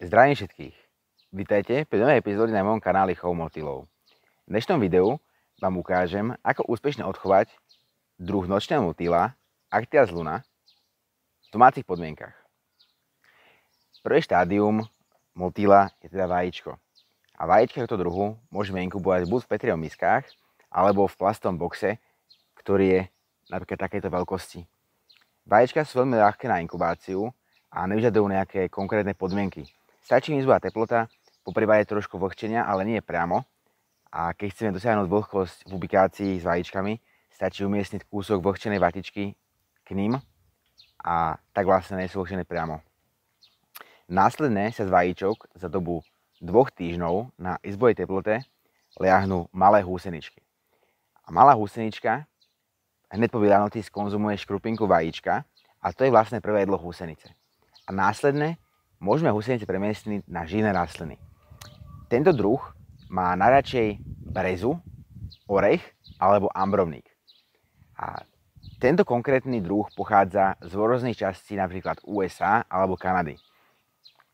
Zdravím všetkých. Vítajte pri novej epizóde na mojom kanáli Chov motýlov. V dnešnom videu vám ukážem, ako úspešne odchovať druh nočného motýla Actias luna v domácich podmienkach. Prvé štádium motýla je teda vajíčko. A vajíčka tohto druhu môžeme inkubovať buď v Petriov miskách, alebo v plastovom boxe, ktorý je napríklad takejto veľkosti. Vajíčka sú veľmi ľahké na inkubáciu a nevyžadujú nejaké konkrétne podmienky. Stačí izbová teplota, poprípade trošku vlhčenia, ale nie priamo. A keď chceme dosiahnuť vlhkosť v ubikácii s vajíčkami, stačí umiestniť kúsok vlhčenej vatičky k ním a tak vlastne nie sú vlhčené priamo. Následne sa z vajíčok za dobu 2 týždňov na izbovej teplote liahnú malé húseničky. A malá húsenička hneď po vyliahnutí skonzumuje škrupinku vajíčka a to je vlastne prvé jedlo húsenice. A následne môžeme húsenice premiestniť na živné rastliny. Tento druh má najradšej brezu, orech alebo ambrovník. A tento konkrétny druh pochádza z rôznych častí napríklad USA alebo Kanady.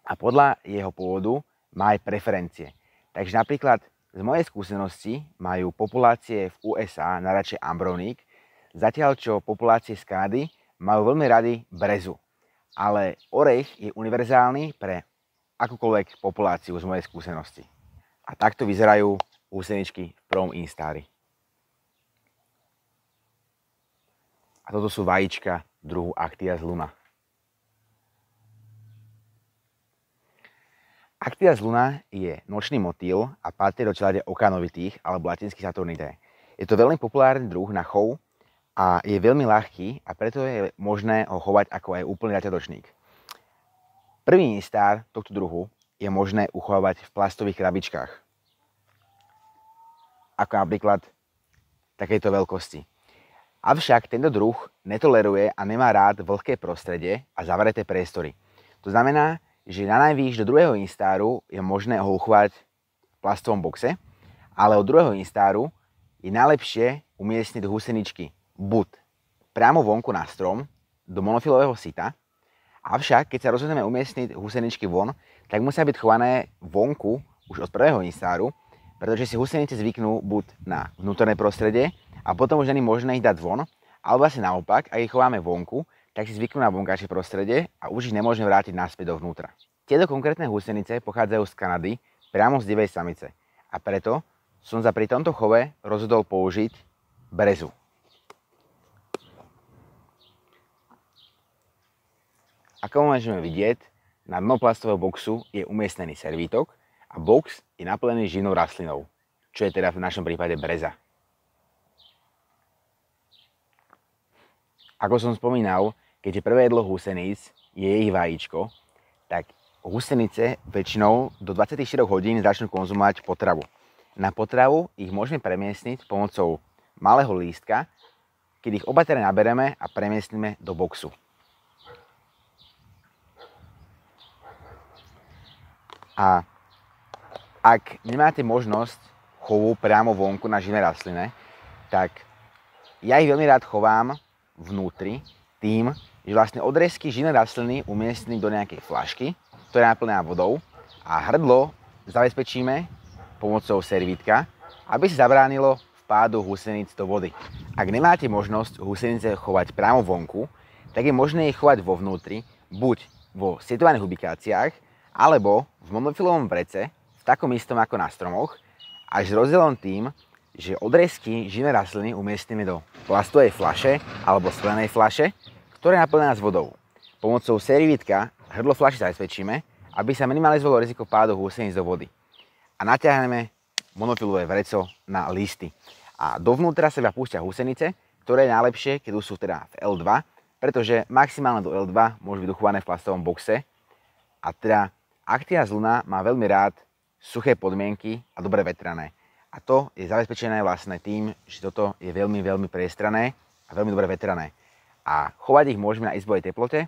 A podľa jeho pôvodu má aj preferencie. Takže napríklad z mojej skúsenosti majú populácie v USA najradšej ambrovník, zatiaľ čo populácie z Kanady majú veľmi rady brezu. Ale orech je univerzálny pre akúkoľvek populáciu z mojej skúsenosti. A takto vyzerajú húseničky v prvom instári. A toto sú vajíčka druhu Actias luna. Actias luna je nočný motýl a patrí do čelade okanovitých alebo latinských Saturnidae. Je to veľmi populárny druh na chov a je veľmi ľahký a preto je možné ho chovať ako aj úplný zaťadočník. Prvý instár tohto druhu je možné uchovávať v plastových krabičkách. Ako napríklad takejto veľkosti. Avšak tento druh netoleruje a nemá rád vlhké prostredie a zavreté priestory. To znamená, že na najvýš do druhého instáru je možné ho uchovať v plastovom boxe, ale od druhého instáru je najlepšie umiestniť húseničky buď priamo vonku na strom, do monofilového syta, avšak keď sa rozhodneme umiestniť húseničky von, tak musia byť chované vonku už od prvého instáru, pretože si húsenice zvyknú buď na vnútorné prostredie a potom už není možné ich dať von, alebo asi naopak, ak ich chováme vonku, tak si zvyknú na vonkajšie prostredie a už ich nemôžeme vrátiť naspäť dovnútra. Tieto konkrétne húsenice pochádzajú z Kanady, priamo z divej samice a preto som sa pri tomto chove rozhodol použiť brezu. Ako môžeme vidieť, na dno plastového boxu je umiestnený servítok a box je naplnený živnou rastlinou, čo je teda v našom prípade breza. Ako som spomínal, keďže prvé jedlo húseníc je ich vajíčko, tak húsenice väčšinou do 24 hodín začnú konzumovať potravu. Na potravu ich môžeme premiestniť pomocou malého lístka, keď ich opatrne nabereme a premiestnime do boxu. A ak nemáte možnosť chovu priamo vonku na živnej rastline, tak ja ich veľmi rád chovám vnútri tým, že vlastne odrezky živnej rastliny umiestním do nejakej fľašky, ktorá je naplnená vodou a hrdlo zabezpečíme pomocou servítka, aby sa zabránilo vpádu húseníc do vody. Ak nemáte možnosť húsenice chovať priamo vonku, tak je možné ich chovať vo vnútri, buď vo sietovaných ubikáciách, alebo v monofilovom vrece, v takom istom ako na stromoch, až s rozdielom tým, že odrezky živnej rastliny umiestnime do plastovej fľaše alebo sklenej fľaše, ktorá je naplnená s vodou. Pomocou servítka hrdlo fľaše zabezpečíme, aby sa minimalizovalo riziko pádu húseníc do vody. A natiahneme monofilové vreco na listy. A dovnútra sa púšťa húsenice, ktoré je najlepšie, keď sú teda v L2, pretože maximálne do L2 môžu byť uchované v plastovom boxe. A teda Actias luna má veľmi rád suché podmienky a dobre vetrané. A to je zabezpečené vlastne tým, že toto je veľmi priestrané a veľmi dobre vetrané. A chovať ich môžeme na izbovej teplote.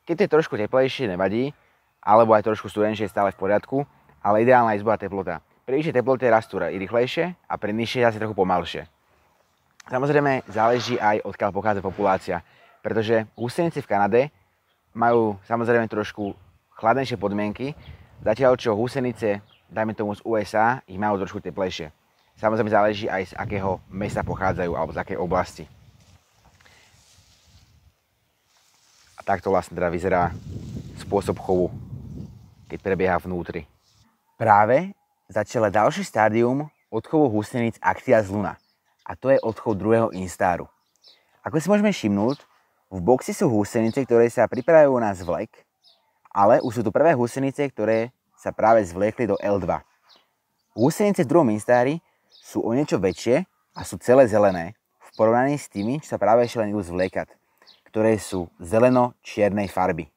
Keď to je trošku teplejšie, nevadí, alebo aj trošku studenšie, stále v poriadku, ale ideálna izbová teplota. Pri vyššej teplote rastú rýchlejšie a pri nižšej asi trochu pomalšie. Samozrejme záleží aj odkiaľ pochádza populácia, pretože húsenice v Kanade majú samozrejme trošku chladnejšie podmienky, zatiaľ čo húsenice, dajme tomu z USA, ich majú trošku teplejšie. Samozrejme záleží aj z akého mesta pochádzajú alebo z akej oblasti. A takto vlastne teda vyzerá spôsob chovu, keď prebieha vnútri. Práve začalo ďalšie stádium odchovu húseníc Actias luna. A to je odchov druhého instáru. Ako si môžeme všimnúť, v boxi sú húsenice, ktoré sa pripravujú na zvlek, ale už sú tu prvé húsenice, ktoré sa práve zvliekli do L2. Húsenice v druhom instári sú o niečo väčšie a sú celé zelené v porovnaní s tými, čo sa práve ešte len idú zvliekať, ktoré sú zeleno-čiernej farby.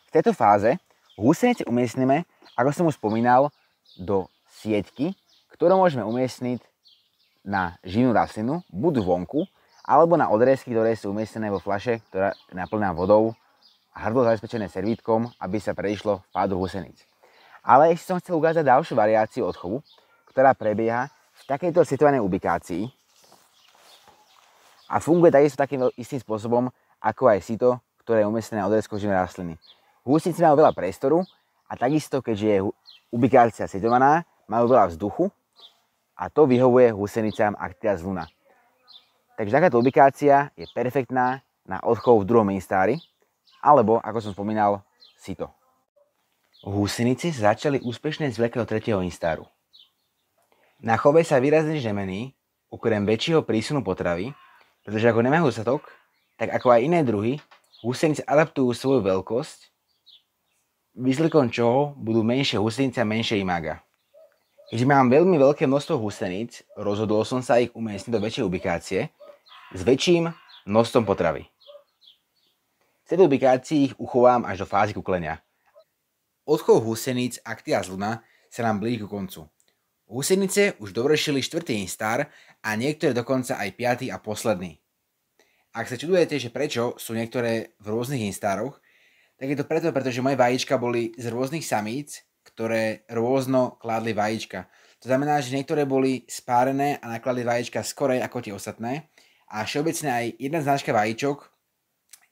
V tejto fáze húsenice umiestnime, ako som už spomínal, do sieťky, ktorú môžeme umiestniť na živnú rastlinu, buď vonku, alebo na odrezky, ktoré sú umiestnené vo fľaše, ktorá je naplnená vodou a hrdlo zabezpečené servítkom, aby sa predišlo vpádu húseníc. Ale ešte som chcel ukázať ďalšiu variáciu odchovu, ktorá prebieha v takejto situovanej ubikácii a funguje takisto takým istým spôsobom, ako aj sito, ktoré je umiestnené na odrezkoch živnej rastliny. Húsenice majú veľa priestoru a takisto, keďže je ubikácia sitovaná, majú veľa vzduchu a to vyhovuje húsenicám Actias luna. Takže takáto ubikácia je perfektná na odchov v druhom instári, alebo, ako som spomínal, sito. Húsenice sa začali úspešne zvliekať do tretieho instáru. Na chove sa výrazne žemení, okrem väčšieho prísunu potravy, pretože ako nemajú dostatok, tak ako aj iné druhy, húsenice adaptujú svoju veľkosť, výsledkom čoho budú menšie húsenice a menšie imága. Keďže mám veľmi veľké množstvo húseníc, rozhodol som sa ich umiestniť do väčšej ubikácie s väčším množstvom potravy. V tejto ubikácii ich uchovám až do fázy kuklenia. Odchov húseníc Actias luna sa nám blíži ku koncu. Húsenice už dovršili 4. instaр a niektoré dokonca aj 5. a posledný. Ak sa čudujete, že prečo sú niektoré v rôznych instároch, tak je to preto, pretože moje vajíčka boli z rôznych samíc, ktoré rôzno kládli vajíčka. To znamená, že niektoré boli spárené a nakladli vajíčka skorej ako tie ostatné a všeobecne aj jedna značka vajíčok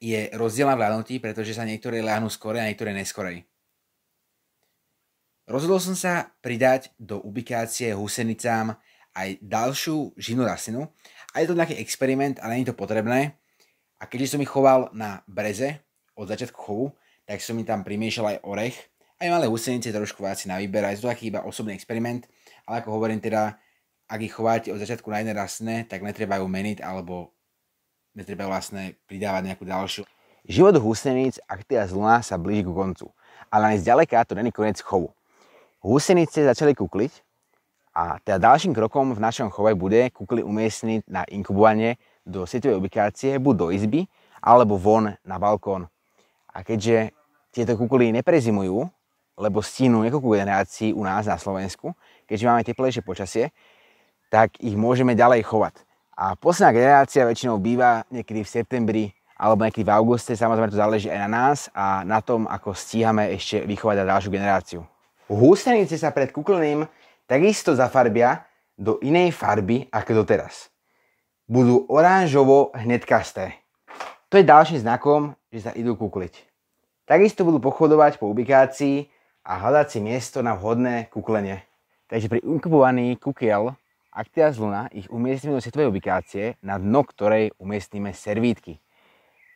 je rozdielna v ľahnutí, pretože sa niektoré ľahnú skorej a niektoré neskorej. Rozhodol som sa pridať do ubikácie húsenicám aj ďalšiu živnú rastlinu. A je to nejaký experiment, ale nie je to potrebné. A keďže som ich choval na breze od začiatku chovu, tak som mi tam primiešal aj orech. Aj malé húsenice trošku asi na výber. Je to taký iba osobný experiment. Ale ako hovorím teda, ak ich chováte od začiatku na jednej rastline, tak netreba ju meniť alebo netreba vlastne pridávať nejakú ďalšiu. Život húseníc Actias luna sa blíži ku koncu. Ale aj zďaleka to není koniec chovu. Húsenice začali kukliť a teda ďalším krokom v našom chove bude kukly umiestniť na inkubovanie do sieťovej ubikácie, buď do izby, alebo von na balkón. A keďže tieto kukly neprezimujú, lebo stihnú niekoľko generácií u nás na Slovensku, keďže máme teplejšie počasie, tak ich môžeme ďalej chovať. A posledná generácia väčšinou býva niekedy v septembri alebo niekedy v auguste, samozrejme to záleží aj na nás a na tom, ako stíhame ešte vychovať ďalšiu generáciu. Húsenice sa pred kuklením takisto zafarbia do inej farby ako doteraz. Budú oranžovo hnedkasté. To je ďalším znakom, že sa idú kukliť. Takisto budú pochodovať po ubikácii a hľadať si miesto na vhodné kuklenie. Takže pri inkubovaní kukiel Actias luna ich umiestnime do sieťovej ubikácie, na dno ktorej umiestnime servítky.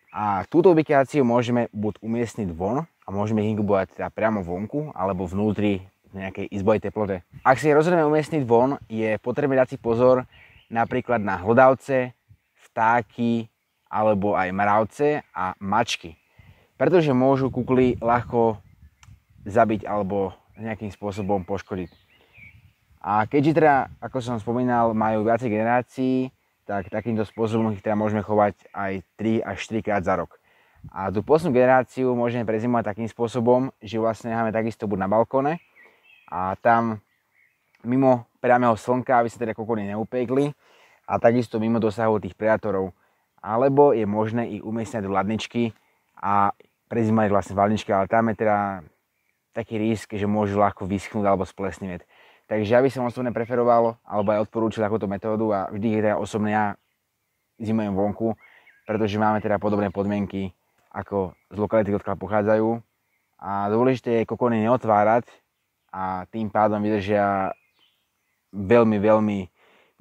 A túto ubikáciu môžeme buď umiestniť von a môžeme ich inkubovať teda priamo vonku alebo vnútri v nejakej izbovej teplote. Ak si rozhodneme umiestniť von, je potrebné dať si pozor napríklad na hlodavce, vtáky alebo aj mravce a mačky. Pretože môžu kukly ľahko zabiť alebo nejakým spôsobom poškodiť. A keďže teda, ako som spomínal, majú viacej generácií, tak takýmto spôsobom ich teda môžeme chovať aj 3 až 4 krát za rok. A tú poslednú generáciu môžeme prezimovať takým spôsobom, že vlastne necháme takisto buď na balkóne a tam mimo priameho slnka, aby sa teda kukuly neupekli a takisto mimo dosahu tých predátorov. Alebo je možné ich umiestniť do ladničky a prezimovať vlastne v ladničke, ale tam je teda taký risk, že môžu ľahko vyschnúť alebo splesnivieť. Takže ja by som osobne preferoval, alebo aj odporúčil takúto metódu a vždy teda osobne ja zimujem vonku, pretože máme teda podobné podmienky ako z lokality, odkiaľ pochádzajú. A dôležité je kokóny neotvárať a tým pádom vydržia veľmi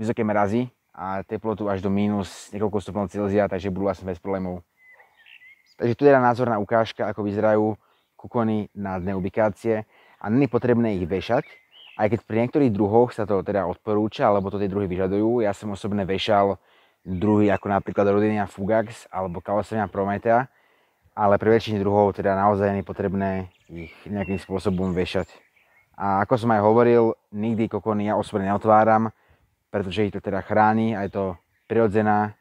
vysoké mrazy a teplotu až do mínus niekoľko stupňov Celzia, takže budú vlastne bez problémov. Takže tu je teda názorná ukážka, ako vyzerajú kokóny na dne ubikácie a není potrebné ich vešať, aj keď pri niektorých druhoch sa to teda odporúča, alebo to tie druhy vyžadujú. Ja som osobne vešal druhy ako napríklad Rodinia fugax alebo Callostrenia prometea, ale pri väčšine druhov teda naozaj nie je potrebné ich nejakým spôsobom vešať. A ako som aj hovoril, nikdy kokóny ja osobne neotváram, pretože ich to teda chráni a je to prirodzená,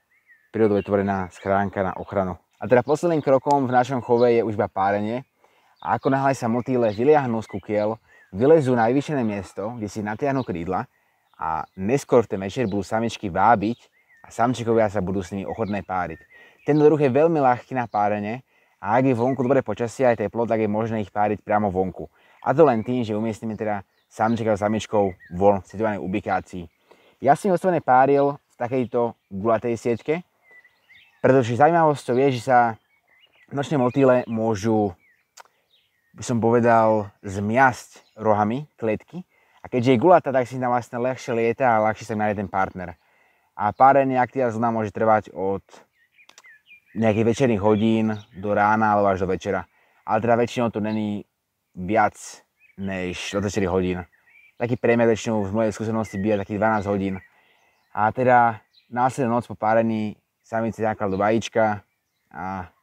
prírodou vytvorená schránka na ochranu. A teda posledným krokom v našom chove je už iba párenie. A ako náhle sa motýle vyliahnú z kukiel, vylezú na vyvýšené miesto, kde si natiahnu krídla a neskôr v ten večer budú samičky vábiť a samčikovia sa budú s nimi ochotné páriť. Tento druh je veľmi ľahký na párenie a ak je vonku dobré počasie aj teplo, tak je možné ich páriť priamo vonku. A to len tým, že umiestnime teda samčeka a samičkou von v situovanej ubikácii. Ja som osobne páril v takejto gulatej sieťke, pretože zaujímavosťou je, že sa nočné motýle môžu, by som povedal, zmiasť rohami kletky. A keďže je gulatá, tak si tam vlastne ľahšie lieta a ľahšie sa nájde ten partner. A párenie Actia zluna môže trvať od nejakých večerných hodín do rána alebo až do večera. Ale teda väčšinou to není viac než 24 hodín. Taký priemer väčšinou v mojej skúsenosti býva takých 12 hodín. A teda následnú noc po párení samice nakladú vajíčka a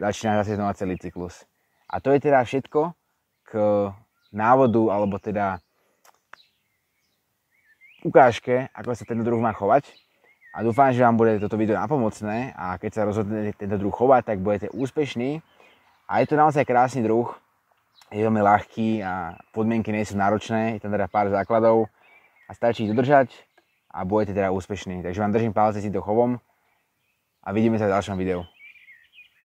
začína zase znova celý cyklus. A to je teda všetko k návodu, alebo teda ukážke, ako sa tento druh má chovať. A dúfam, že vám bude toto video napomocné a keď sa rozhodnete tento druh chovať, tak budete úspešní. A je to naozaj krásny druh, je veľmi ľahký a podmienky nie sú náročné, je tam teda pár základov a stačí ich dodržať a budete teda úspešní. Takže vám držím palce s týmto chovom a vidíme sa v ďalšom videu.